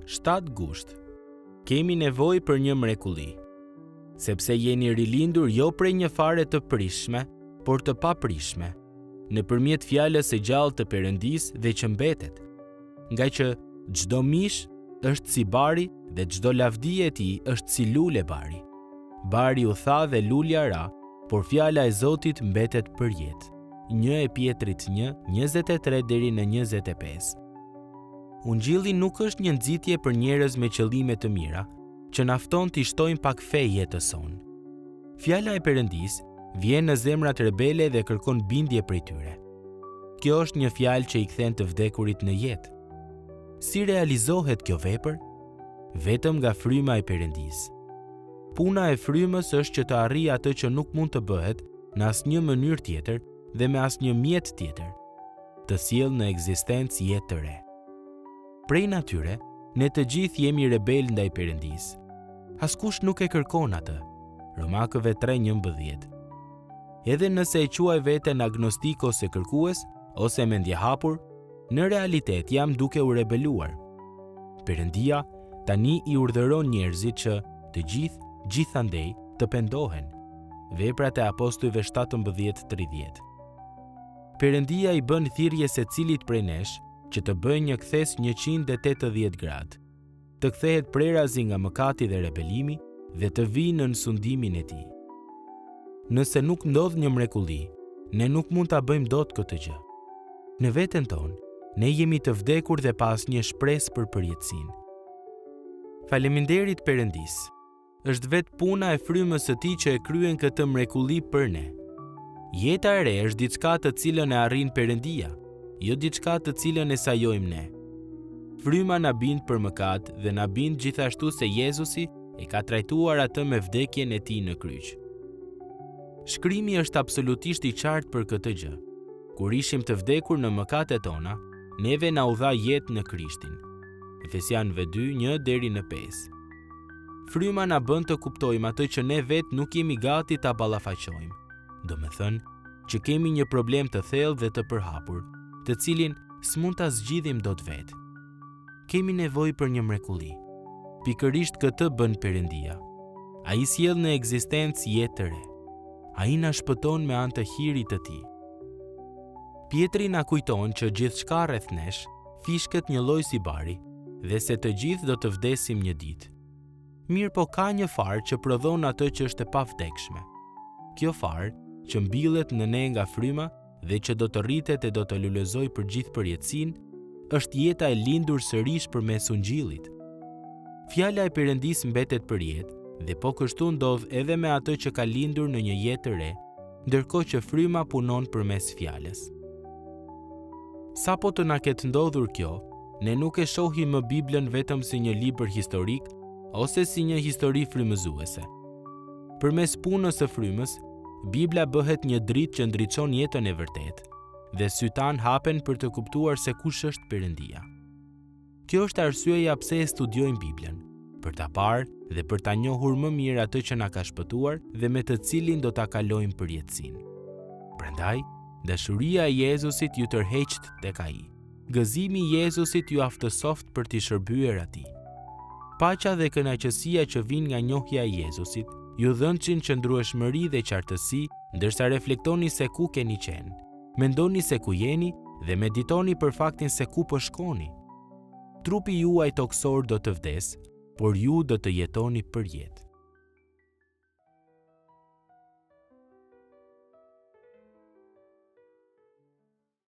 7 gusht. Kemi nevojë për një mrekulli, sepse jeni rilindur jo prej një fare të prishme, por të paprishme, nëpërmjet fjalës së gjallë të Perëndisë dhe që mbetet, nga që çdo mish është si bari dhe çdo lavdi e tij është si lule bari. Bari u tha dhe lulja ra, por fjala e Zotit mbetet për jetë. 1 Pjetrit 1:23 deri në 25. Ungjilli nuk është një nxitje për njerëz me qëllime të mira, që na fton t'i shtojmë pak fe jetës sonë. Fjala e Perëndisë vjen në zemrat rebele dhe kërkon bindje prej tyre. Kjo është një fjalë që i kthen të vdekurit në jetë. Si realizohet kjo vepër? Vetëm nga fryma e Perëndisë. Puna e frymës është që të arrijë atë që nuk mund të bëhet në asnjë mënyrë tjetër dhe me asnjë mjet tjetër, të sjellë në ekzistencë jetë të re. Prej natyre, ne të gjithë jemi rebel ndaj Perëndisë. Askush nuk e kërkon atë. Romakëve 3:11. Edhe nëse e quaj veten agnostik ose kërkues, ose mendjehapur, në realitet jam duke u rebeluar. Perëndia tani i urdhëron njerëzit që të gjithë, gjithandej, të pendohen. Veprat e Apostujve 17:30. Perëndia i bën thirrje secilit prej nesh që të bëjë një kthes 180 gradë, të kthehet prerazi nga mëkati dhe rebelimi dhe të vijë në sundimin e tij. Nëse nuk ndodh një mrekulli, ne nuk mund ta bëjmë dot këtë gjë. Në veten tonë, ne jemi të vdekur dhe pa asnjë shpresë për përjetësinë. Faleminderit Perëndisë. Është vetë puna e frymës së tij që e kryen këtë mrekulli për ne. Jeta e re është diçka të cilën e arrin Perëndia, jo diçka të cilën e sajojmë ne. Fryma na bind për mëkat dhe na bind gjithashtu se Jezusi e ka trajtuar atë me vdekjen e tij në kryq. Shkrimi është absolutisht i qartë për këtë gjë. Kur ishim të vdekur në mëkatet tona, neve na u dha jetë në Krishtin. Efesianëve 2:1 deri në 5. Fryma na bën të kuptojmë atë që ne vetë nuk jemi gati ta ballafaqojmë. Do me thënë që kemi një problem të thellë dhe të përhapur, të cilin s'mund ta zgjidhim dot vetë. Kemi nevojë për një mrekulli. Pikërisht këtë bën Perëndia. Ai sjell në ekzistencë jetë të re. Ai na shpëton me anë të hirit të tij. Pietri na kujton që gjithçka rreth nesh fishket një lloj si bari dhe se të gjithë do të vdesim një ditë. Mirë po ka një farë që prodhon atë që është e pavdekshme. Kjo farë që mbillet në ne nga fryma dhe që do të rritet e do të lulëzoj për gjithë përjetësinë, është jeta e lindur sërish përmes ungjillit. Fjala e Perëndisë mbetet për jetë dhe po kështu ndodh edhe me atë që ka lindur në një jetë të re, ndërkohë që fryma punon përmes fjalës. Sapo të na ketë ndodhur kjo, ne nuk e shohim më Biblën vetëm si një libër historik ose si një histori frymëzuese. Përmes punës së frymës, Bibla bëhet një dritë që ndriçon jetën e vërtetë dhe sytan hapen për të kuptuar se kush është Perëndia. Kjo është arsyeja pse e studiojmë Biblën, për ta parë dhe për ta njohur më mirë atë që na ka shpëtuar dhe me të cilin do ta kalojmë përjetësinë. Prandaj, dashuria e Jezusit ju tërheqët tek ai. Gëzimi i Jezusit ju aftësoft për t'i shërbyer atij. Paqja dhe kënaqësia që vijnë nga njohja e Jezusit ju dhënçin qëndrueshmëri dhe qartësi, ndërsa reflektoni se ku keni qenë. Mendoni se ku jeni dhe meditoni për faktin se ku po shkoni. Trupi juaj toksor do të vdes, por ju do të jetoni për jetë.